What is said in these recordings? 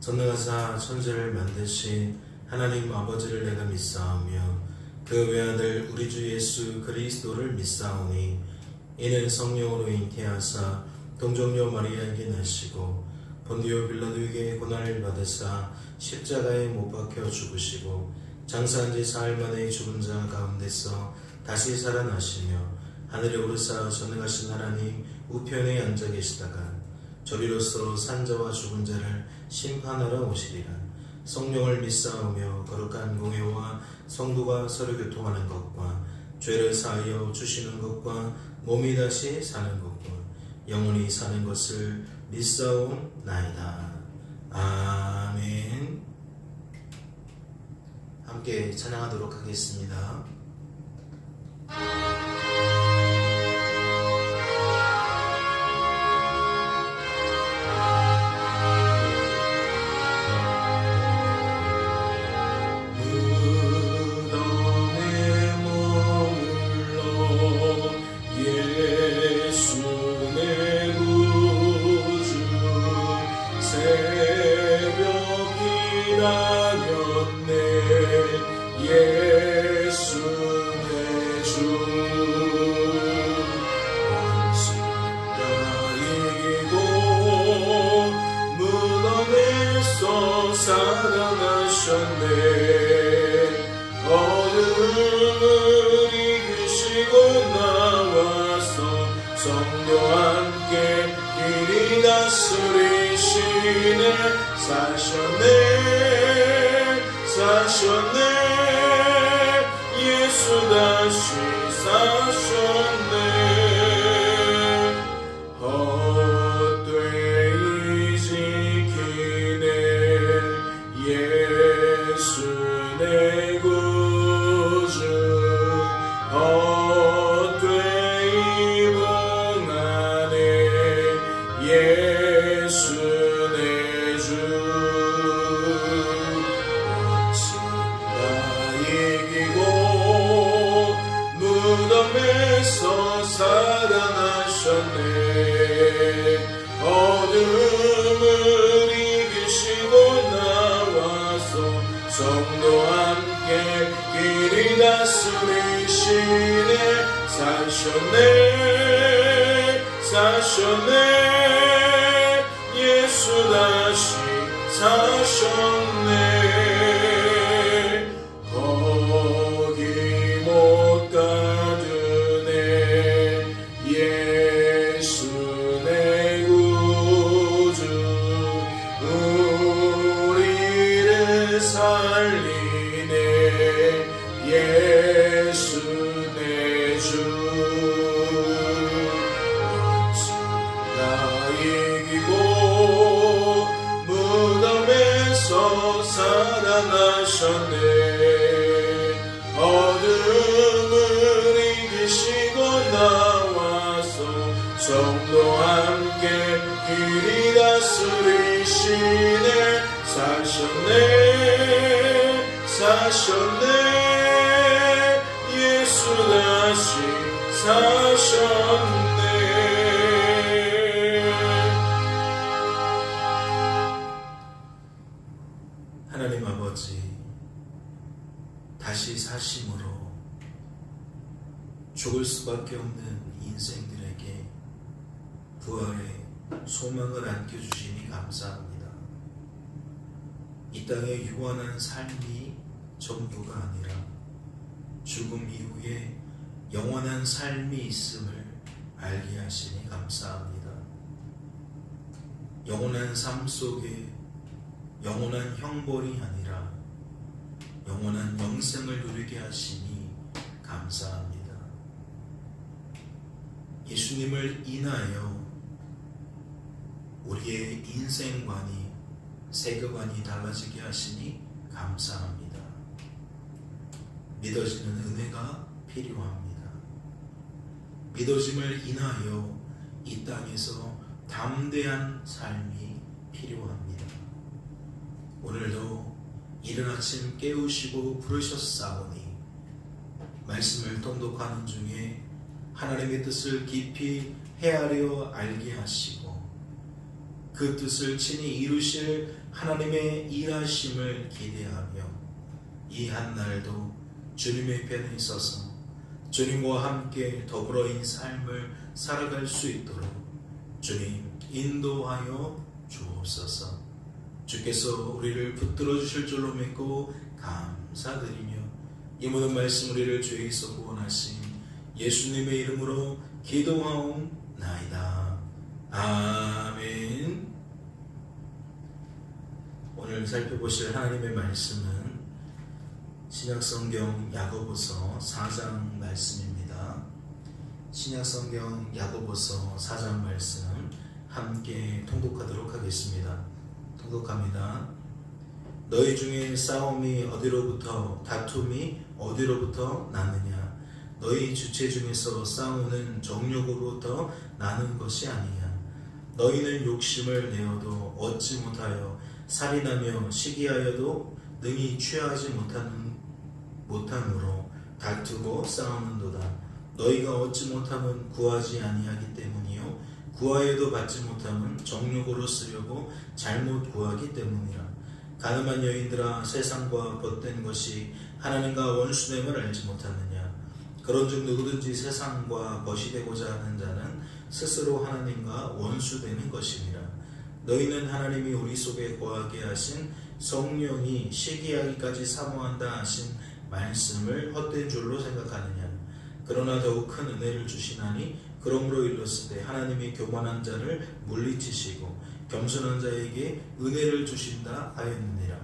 전능하사 천지를 만드신 하나님 아버지를 내가 믿사오며 그 외아들 우리 주 예수 그리스도를 믿사오니 이는 성령으로 잉태하사 동정녀 마리아에게 나시고 본디오 빌라도에게 고난을 받으사 십자가에 못 박혀 죽으시고 장사한 지 사흘 만에 죽은 자 가운데서 다시 살아나시며 하늘에 오르사 전능하신 하나님 우편에 앉아 계시다가 저리로서 산자와 죽은 자를 심판하러 오시리라. 성령을 믿사오며 거룩한 공회와 성도가 서로 교통하는 것과 죄를 사하여 주시는 것과 몸이 다시 사는 것과 영원히 사는 것을 믿사옵나이다. 아멘. 함께 찬양하도록 하겠습니다. 어둠을 이기시고 나와서 성도와 함께 길이 다스리시네. 사셨네 예수 다시 사셨네. 헛되이 지키네 예수 내 구주. 헛되이 봉하네 예수 내 주. 원수가 이기고 무덤에서 살아나셨네. 어둠을 이기시고 나와서 성도와 함께 길이 다스리시네. 사셨네 예수 다시 사셨네. 거기 못 가두네 예수 내 구주. 우리를 살리네 예수 내 주. 원수가 이기고 무덤에서 살아나셨네. 어둠을 이기시고 나와서 성도와 함께 길이 다스리시네. 사셨네 예수 다시 사셨네. 하나님 아버지, 다시 사심으로 죽을 수밖에 없는 인생들에게 부활의 소망을 안겨주시니 감사합니다. 이 땅에 유한한 삶이 전부가 아니라 죽음 이후에 영원한 삶이 있음을 알게 하시니 감사합니다. 영원한 삶 속에 영원한 형벌이 아니라 영원한 영생을 누리게 하시니 감사합니다. 예수님을 인하여 우리의 인생관이 세계관이 달라지게 하시니 감사합니다. 믿어지는 은혜가 필요합니다. 믿어짐을 인하여 이 땅에서 담대한 삶이 필요합니다. 오늘도 이른 아침 깨우시고 부르셨사오니 말씀을 통독하는 중에 하나님의 뜻을 깊이 헤아려 알게 하시고 그 뜻을 친히 이루실 하나님의 일하심을 기대하며 이 한날도 주님의 편에 서서 주님과 함께 더불어인 삶을 살아갈 수 있도록 주님 인도하여 주옵소서. 주께서 우리를 붙들어 주실 줄로 믿고 감사드리며 이 모든 말씀 우리를 죄에서 구원하신 예수님의 이름으로 기도하옵나이다. 아멘. 오늘 살펴보실 하나님의 말씀은 신약성경 야고보서 4장 말씀입니다. 신약성경 야고보서 4장 말씀 함께 통독하도록 하겠습니다. 통독합니다. 너희 중에 싸움이 어디로부터, 다툼이 어디로부터 나느냐? 너희 주체 중에서 싸우는 정욕으로부터 나는 것이 아니냐? 너희는 욕심을 내어도 얻지 못하여 살인하며 시기하여도 능히 취하지 못함으로 다투고 싸우는도다. 너희가 얻지 못함은 구하지 아니하기 때문이요 구하여도 받지 못함은 정욕으로 쓰려고 잘못 구하기 때문이라. 가늠한 여인들아, 세상과 벗된 것이 하나님과 원수됨을 알지 못하느냐? 그런즉 누구든지 세상과 벗이 되고자 하는 자는 스스로 하나님과 원수되는 것이니라. 너희는 하나님이 우리 속에 거하게 하신 성령이 시기하기까지 사모한다 하신 말씀을 헛된 줄로 생각하느냐? 그러나 더욱 큰 은혜를 주시나니 그러므로 일렀을 때 하나님이 교만한 자를 물리치시고 겸손한 자에게 은혜를 주신다 하였느니라.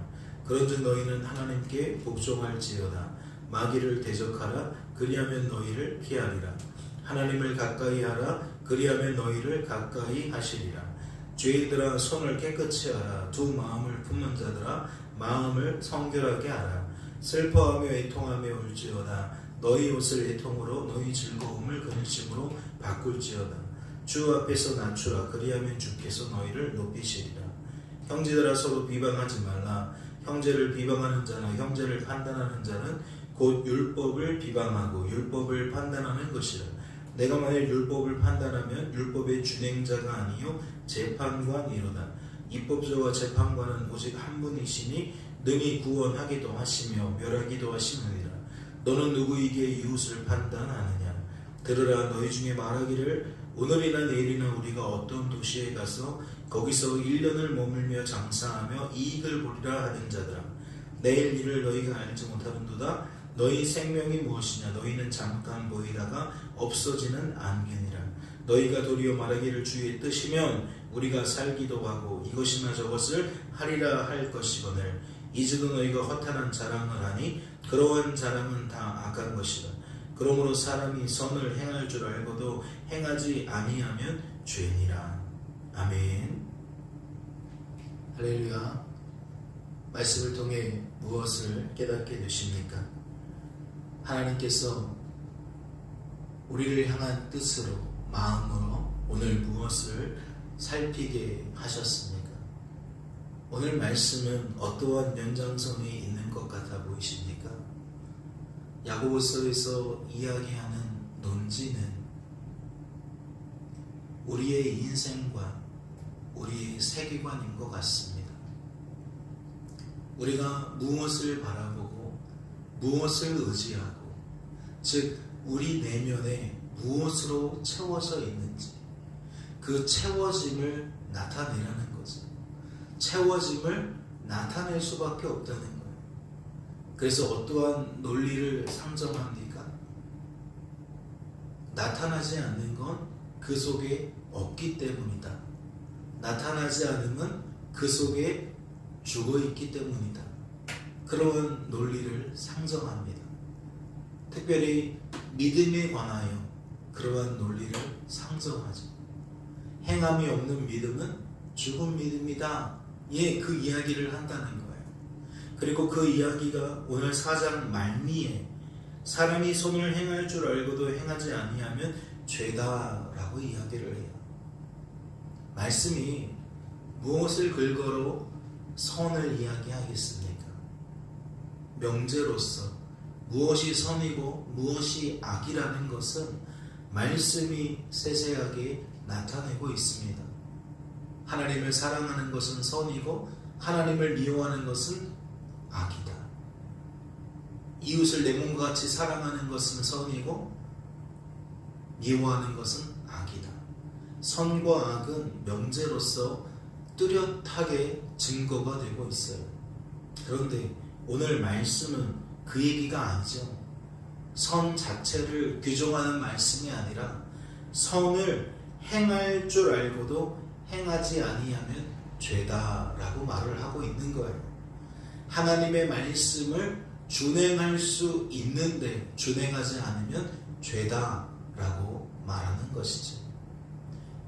그런즉 너희는 하나님께 복종할지어다. 마귀를 대적하라. 그리하면 너희를 피하리라. 하나님을 가까이 하라. 그리하면 너희를 가까이 하시리라. 죄인들아, 손을 깨끗이 하라. 두 마음을 품는 자들아, 마음을 성결하게 하라. 슬퍼하며 애통하며 울지어다. 너희 옷을 애통으로 너희 즐거움을 근심으로 바꿀지어다. 주 앞에서 낮추라. 그리하면 주께서 너희를 높이시리라. 형제들아, 서로 비방하지 말라. 형제를 비방하는 자나 형제를 판단하는 자는 곧 율법을 비방하고 율법을 판단하는 것이라. 내가 만일 율법을 판단하면 율법의 준행자가 아니요 재판관이로다. 입법자와 재판관은 오직 한 분이시니 능히 구원하기도 하시며 멸하기도 하시느니라. 너는 누구에게 이웃을 판단하느냐? 들으라. 너희 중에 말하기를 오늘이나 내일이나 우리가 어떤 도시에 가서 거기서 1년을 머물며 장사하며 이익을 보리라 하는 자들아, 내일 일을 너희가 알지 못하는도다. 너희 생명이 무엇이냐? 너희는 잠깐 보이다가 없어지는 안개니라. 너희가 도리어 말하기를 주의 뜻이면 우리가 살기도 하고 이것이나 저것을 하리라 할 것이거늘 이제도 너희가 허탄한 자랑을 하니 그러한 자랑은 다 악한 것이다. 그러므로 사람이 선을 행할 줄 알고도 행하지 아니하면 죄니라. 아멘. 할렐루야. 말씀을 통해 무엇을 깨닫게 되십니까? 하나님께서 우리를 향한 뜻으로, 마음으로 오늘 무엇을 살피게 하셨습니까? 오늘 말씀은 어떠한 연장선이 있는 것 같아 보이십니까? 야고보서에서 이야기하는 논지는 우리의 인생과 우리의 세계관인 것 같습니다. 우리가 무엇을 바라보고 무엇을 의지하고, 즉 우리 내면에 무엇으로 채워져 있는지 그 채워짐을 나타내라는 거죠. 채워짐을 나타낼 수밖에 없다는 거예요. 그래서 어떠한 논리를 상정합니까? 나타나지 않는 건 그 속에 없기 때문이다. 나타나지 않으면 그 속에 죽어있기 때문이다. 그런 논리를 상정합니다. 특별히 믿음에 관하여 그러한 논리를 상정하죠. 행함이 없는 믿음은 죽은 믿음이다. 예, 그 이야기를 한다는 거예요. 그리고 그 이야기가 오늘 4장 말미에 사람이 선을 행할 줄 알고도 행하지 아니하면 죄다라고 이야기를 해요. 말씀이 무엇을 근거로 선을 이야기하겠습니까? 명제로서 무엇이 선이고 무엇이 악이라는 것은 말씀이 세세하게 나타내고 있습니다. 하나님을 사랑하는 것은 선이고 하나님을 미워하는 것은 악이다. 이웃을 내 몸과 같이 사랑하는 것은 선이고 미워하는 것은 악이다. 선과 악은 명제로서 뚜렷하게 증거가 되고 있어요. 그런데 오늘 말씀은 그 얘기가 아니죠. 선 자체를 규정하는 말씀이 아니라 선을 행할 줄 알고도 행하지 아니하면 죄다라고 말을 하고 있는 거예요. 하나님의 말씀을 준행할 수 있는데 준행하지 않으면 죄다라고 말하는 것이죠.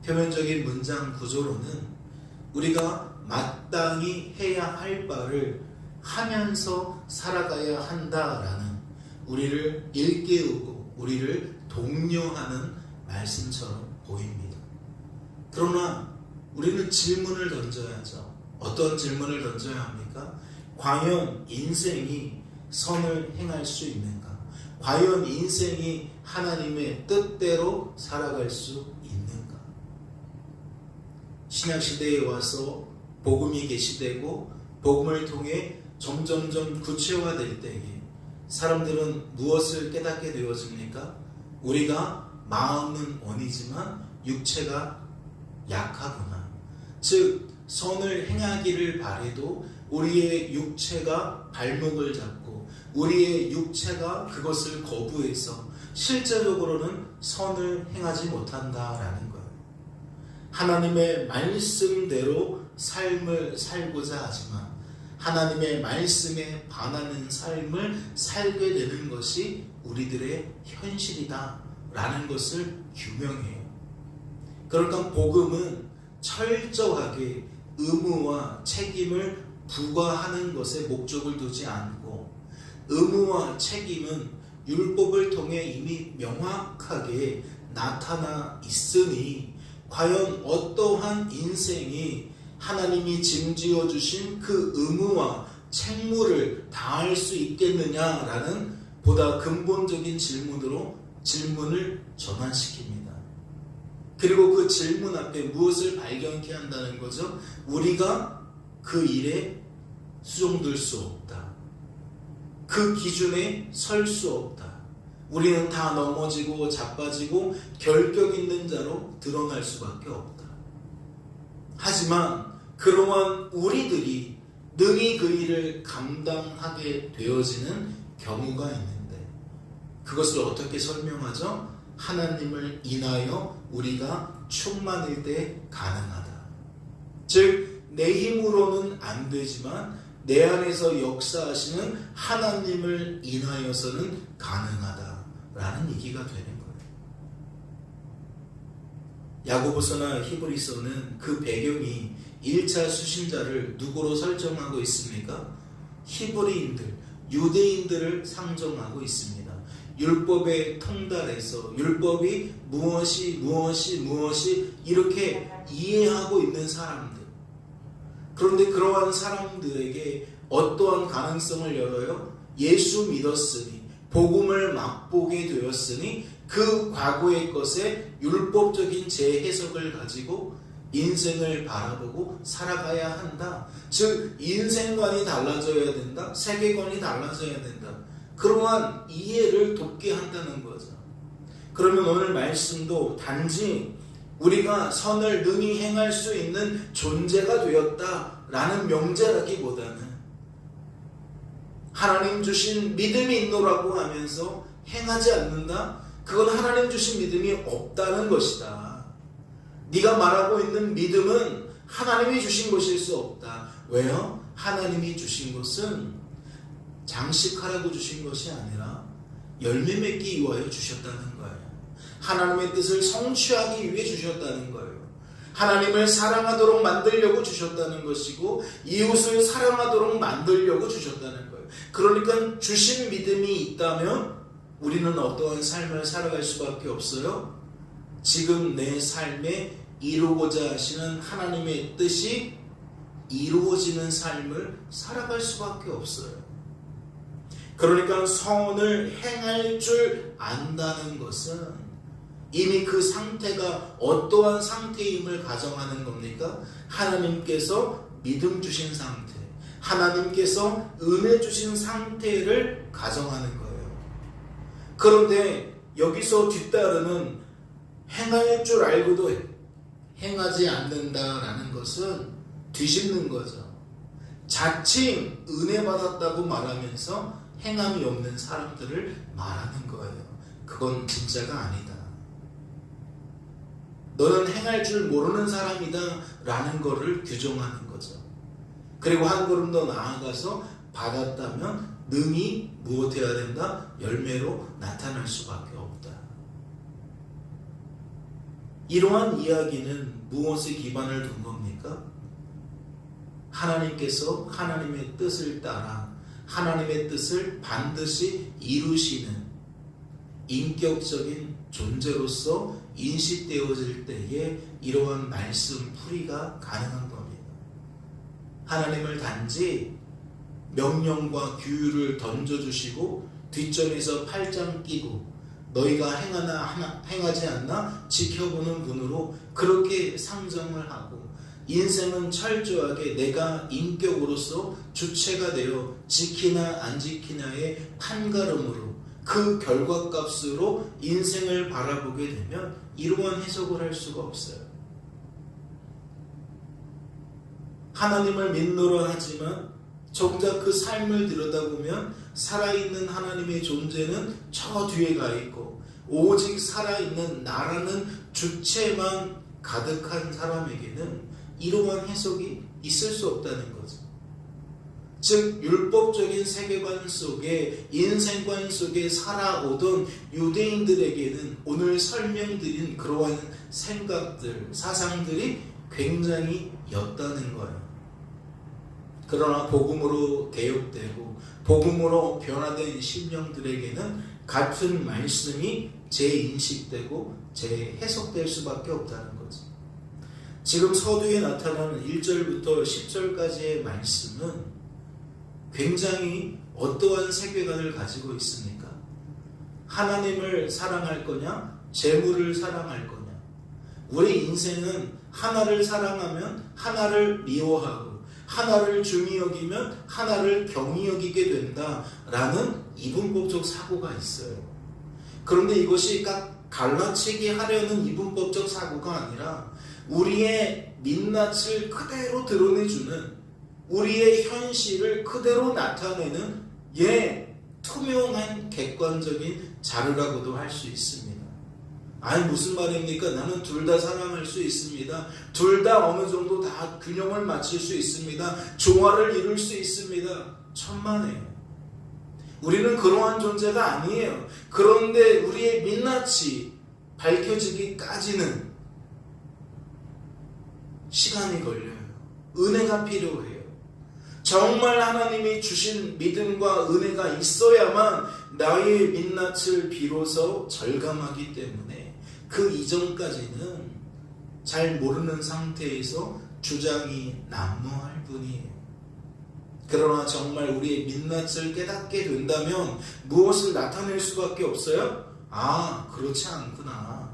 표면적인 문장 구조로는 우리가 마땅히 해야 할 바를 하면서 살아가야 한다라는 우리를 일깨우고 우리를 독려하는 말씀처럼 보입니다. 그러나 우리는 질문을 던져야죠. 어떤 질문을 던져야 합니까? 과연 인생이 선을 행할 수 있는가? 과연 인생이 하나님의 뜻대로 살아갈 수 있는가? 신약시대에 와서 복음이 계시되고 복음을 통해 점점점 구체화될 때에 사람들은 무엇을 깨닫게 되어집니까? 우리가 마음은 원이지만 육체가 약하구나. 즉 선을 행하기를 바래도 우리의 육체가 발목을 잡고 우리의 육체가 그것을 거부해서 실제적으로는 선을 행하지 못한다라는 거예요. 하나님의 말씀대로 삶을 살고자 하지만 하나님의 말씀에 반하는 삶을 살게 되는 것이 우리들의 현실이다 라는 것을 규명해요. 그러니까 복음은 철저하게 의무와 책임을 부과하는 것에 목적을 두지 않고 의무와 책임은 율법을 통해 이미 명확하게 나타나 있으니 과연 어떠한 인생이 하나님이 짐지어 주신 그 의무와 책무를 다할 수 있겠느냐라는 보다 근본적인 질문을 전환시킵니다. 그리고 그 질문 앞에 무엇을 발견케 한다는 거죠? 우리가 그 일에 수종될 수 없다. 그 기준에 설 수 없다. 우리는 다 넘어지고 자빠지고 결격 있는 자로 드러날 수밖에 없다. 하지만 그러한 우리들이 능히 그 일을 감당하게 되어지는 경우가 있는데 그것을 어떻게 설명하죠? 하나님을 인하여 우리가 충만일 때 가능하다. 즉 내 힘으로는 안 되지만 내 안에서 역사하시는 하나님을 인하여서는 가능하다라는 얘기가 되는 거예요. 야고보서나 히브리서는 그 배경이 1차 수신자를 누구로 설정하고 있습니까? 히브리인들, 유대인들을 상정하고 있습니다. 율법의 통달에서 율법이 무엇이 이렇게 이해하고 있는 사람들. 그런데 그러한 사람들에게 어떠한 가능성을 열어요? 예수 믿었으니 복음을 맛보게 되었으니 그 과거의 것에 율법적인 재해석을 가지고 인생을 바라보고 살아가야 한다. 즉 인생관이 달라져야 된다. 세계관이 달라져야 된다. 그러한 이해를 돕게 한다는 거죠. 그러면 오늘 말씀도 단지 우리가 선을 능히 행할 수 있는 존재가 되었다라는 명제라기보다는 하나님 주신 믿음이 있노라고 하면서 행하지 않는다? 그건 하나님 주신 믿음이 없다는 것이다. 네가 말하고 있는 믿음은 하나님이 주신 것일 수 없다. 왜요? 하나님이 주신 것은 장식하라고 주신 것이 아니라 열매 맺기 위하여 주셨다는 거예요. 하나님의 뜻을 성취하기 위해 주셨다는 거예요. 하나님을 사랑하도록 만들려고 주셨다는 것이고 이웃을 사랑하도록 만들려고 주셨다는 거예요. 그러니까 주신 믿음이 있다면 우리는 어떠한 삶을 살아갈 수밖에 없어요. 지금 내 삶에 이루고자 하시는 하나님의 뜻이 이루어지는 삶을 살아갈 수밖에 없어요. 그러니까 선을 행할 줄 안다는 것은 이미 그 상태가 어떠한 상태임을 가정하는 겁니까? 하나님께서 믿음 주신 상태, 하나님께서 은혜 주신 상태를 가정하는 거예요. 그런데 여기서 뒤따르는 행할 줄 알고도 행하지 않는다라는 것은 뒤집는 거죠. 자칭 은혜 받았다고 말하면서 행함이 없는 사람들을 말하는 거예요. 그건 진짜가 아니다. 너는 행할 줄 모르는 사람이다 라는 거를 규정하는 거죠. 그리고 한 걸음 더 나아가서 받았다면 능히 무엇해야 된다? 열매로 나타날 수밖에 없다. 이러한 이야기는 무엇에 기반을 둔 겁니까? 하나님께서 하나님의 뜻을 따라 하나님의 뜻을 반드시 이루시는 인격적인 존재로서 인식되어질 때에 이러한 말씀 풀이가 가능한 겁니다. 하나님을 단지 명령과 규율을 던져주시고 뒷전에서 팔짱 끼고 너희가 행하나 행하지 않나 지켜보는 분으로 그렇게 상정을 하고 인생은 철저하게 내가 인격으로서 주체가 되어 지키나 안 지키나의 판가름으로 그 결과값으로 인생을 바라보게 되면 이러한 해석을 할 수가 없어요. 하나님을 믿노라 하지만 정작 그 삶을 들여다보면 살아있는 하나님의 존재는 저 뒤에 가 있고 오직 살아있는 나라는 주체만 가득한 사람에게는 이러한 해석이 있을 수 없다는 거죠. 즉 율법적인 세계관 속에 인생관 속에 살아오던 유대인들에게는 오늘 설명드린 그러한 생각들, 사상들이 굉장히 옅다는 거예요. 그러나 복음으로 개혁되고 복음으로 변화된 심령들에게는 같은 말씀이 재인식되고 재해석될 수밖에 없다는 거죠. 지금 서두에 나타나는 1절부터 10절까지의 말씀은 굉장히 어떠한 세계관을 가지고 있습니까? 하나님을 사랑할 거냐? 재물을 사랑할 거냐? 우리 인생은 하나를 사랑하면 하나를 미워하고 하나를 중히 여기면 하나를 경히 여기게 된다라는 이분법적 사고가 있어요. 그런데 이것이 갈라치기 하려는 이분법적 사고가 아니라 우리의 민낯을 그대로 드러내주는 우리의 현실을 그대로 나타내는 투명한 객관적인 자료라고도 할 수 있습니다. 아니 무슨 말입니까? 나는 둘 다 사랑할 수 있습니다. 둘 다 어느 정도 다 균형을 맞출 수 있습니다. 조화를 이룰 수 있습니다. 천만에요. 우리는 그러한 존재가 아니에요. 그런데 우리의 민낯이 밝혀지기까지는 시간이 걸려요. 은혜가 필요해요. 정말 하나님이 주신 믿음과 은혜가 있어야만 나의 민낯을 비로소 절감하기 때문에 그 이전까지는 잘 모르는 상태에서 주장이 난무할 뿐이에요. 그러나 정말 우리의 민낯을 깨닫게 된다면 무엇을 나타낼 수밖에 없어요? 그렇지 않구나.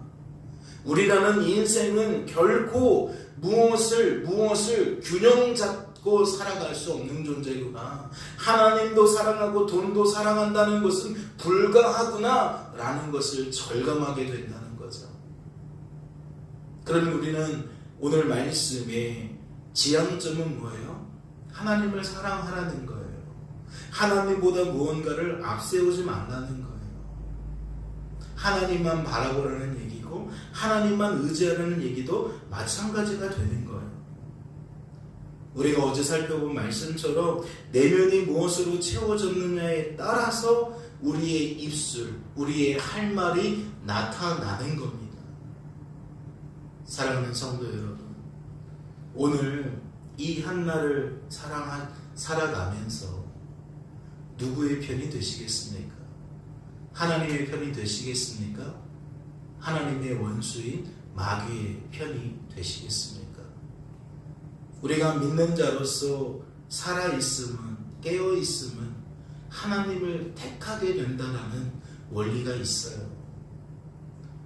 우리라는 인생은 결코 무엇을 균형 잡고 살아갈 수 없는 존재구나. 하나님도 사랑하고 돈도 사랑한다는 것은 불가하구나 라는 것을 절감하게 된다는 거죠. 그러면 우리는 오늘 말씀의 지향점은 뭐예요? 하나님을 사랑하라는 거예요. 하나님보다 무언가를 앞세우지 말라는 거예요. 하나님만 바라보라는 얘기고 하나님만 의지하라는 얘기도 마찬가지가 되는 거예요. 우리가 어제 살펴본 말씀처럼 내면이 무엇으로 채워졌느냐에 따라서 우리의 입술, 우리의 할 말이 나타나는 겁니다. 사랑하는 성도 여러분, 오늘 이 한날을 살아가면서 누구의 편이 되시겠습니까? 하나님의 편이 되시겠습니까? 하나님의 원수인 마귀의 편이 되시겠습니까? 우리가 믿는 자로서 살아있음은, 깨어있음은 하나님을 택하게 된다는 원리가 있어요.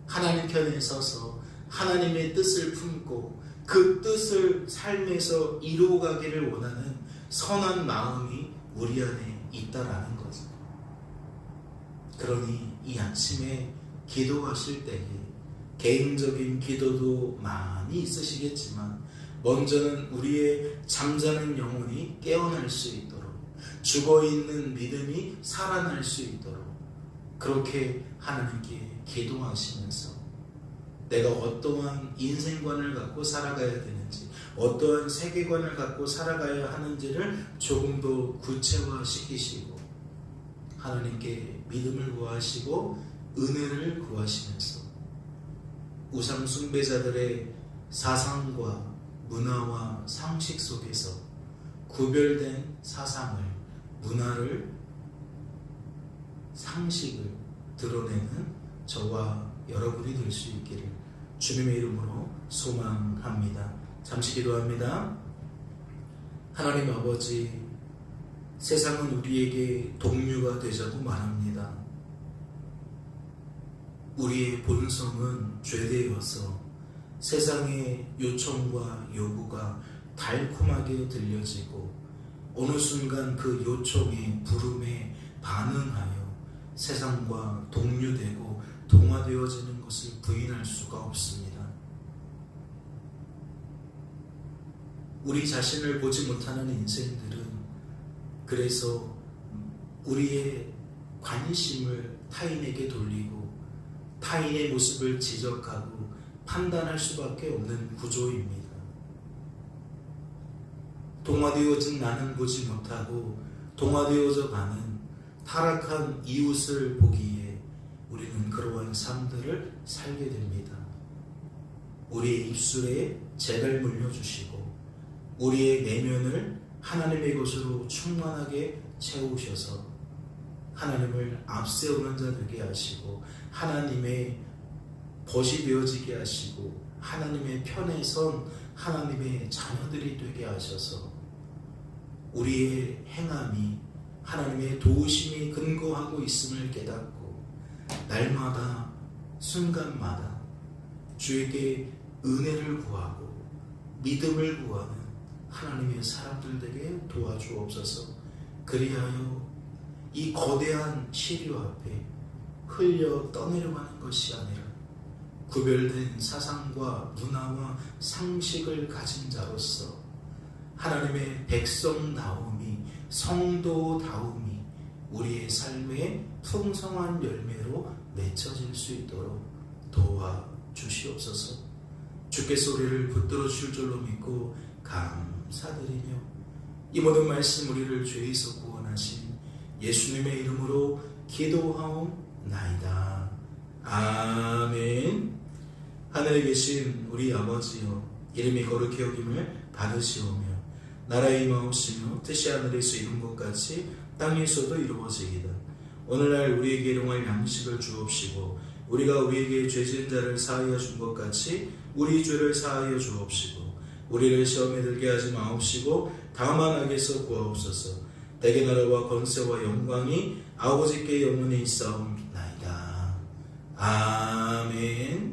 하나님 편에 서서 하나님의 뜻을 품고 그 뜻을 삶에서 이루어가기를 원하는 선한 마음이 우리 안에 있다라는 거죠. 그러니 이 아침에 기도하실 때에 개인적인 기도도 많이 있으시겠지만 먼저는 우리의 잠자는 영혼이 깨어날 수 있도록, 죽어있는 믿음이 살아날 수 있도록 그렇게 하나님께 기도하시면서 내가 어떠한 인생관을 갖고 살아가야 되는지, 어떠한 세계관을 갖고 살아가야 하는지를 조금 더 구체화시키시고 하나님께 믿음을 구하시고 은혜를 구하시면서 우상 숭배자들의 사상과 문화와 상식 속에서 구별된 사상을, 문화를, 상식을 드러내는 저와 여러분이 될 수 있기를 주님의 이름으로 소망합니다. 잠시 기도합니다. 하나님 아버지, 세상은 우리에게 동료가 되자고 말합니다. 우리의 본성은 죄되어서 세상의 요청과 요구가 달콤하게 들려지고 어느 순간 그 요청에, 부름에 반응하여 세상과 동료되고 동화되어지는 것을 부인할 수가 없습니다. 우리 자신을 보지 못하는 인생들은 그래서 우리의 관심을 타인에게 돌리고 타인의 모습을 지적하고 판단할 수밖에 없는 구조입니다. 동화되어진 나는 보지 못하고 동화되어져 가는 타락한 이웃을 보기에 우리는 그러한 삶들을 살게 됩니다. 우리의 입술에 재를 물려주시고 우리의 내면을 하나님의 것으로 충만하게 채우셔서 하나님을 앞세우는 자 되게 하시고 하나님의 벗이 되어지게 하시고 하나님의 편에 선 하나님의 자녀들이 되게 하셔서 우리의 행함이 하나님의 도우심이 근거하고 있음을 깨닫고 날마다 순간마다 주에게 은혜를 구하고 믿음을 구하는 하나님의 사람들 되게 도와주옵소서. 그리하여 이 거대한 시류 앞에 흘려 떠내려가는 것이 아니라 구별된 사상과 문화와 상식을 가진 자로서 하나님의 백성다움이, 성도다움이 우리의 삶의 풍성한 열매로 맺혀질 수 있도록 도와주시옵소서. 주께서 우리를 붙들어 주실 줄로 믿고 감사드리며 이 모든 말씀 우리를 죄에서 구원하신 예수님의 이름으로 기도하옵나이다. 아멘. 하늘에 계신 우리 아버지여, 이름이 거룩히 여김을 받으시오며 나라의 임하옵시며 뜻이 하늘에서 이룬 것 같이 땅에서도 이루어지이다. 오늘날 우리에게 일용할 양식을 주옵시고 우리가 우리에게 죄진 자를 사하여 준 것 같이 우리 죄를 사하여 주옵시고 우리를 시험에 들게 하지 마옵시고 다만 악에서 구하옵소서. 내게 나라와 권세와 영광이 아버지께 영원히 있사옵나이다. 아멘.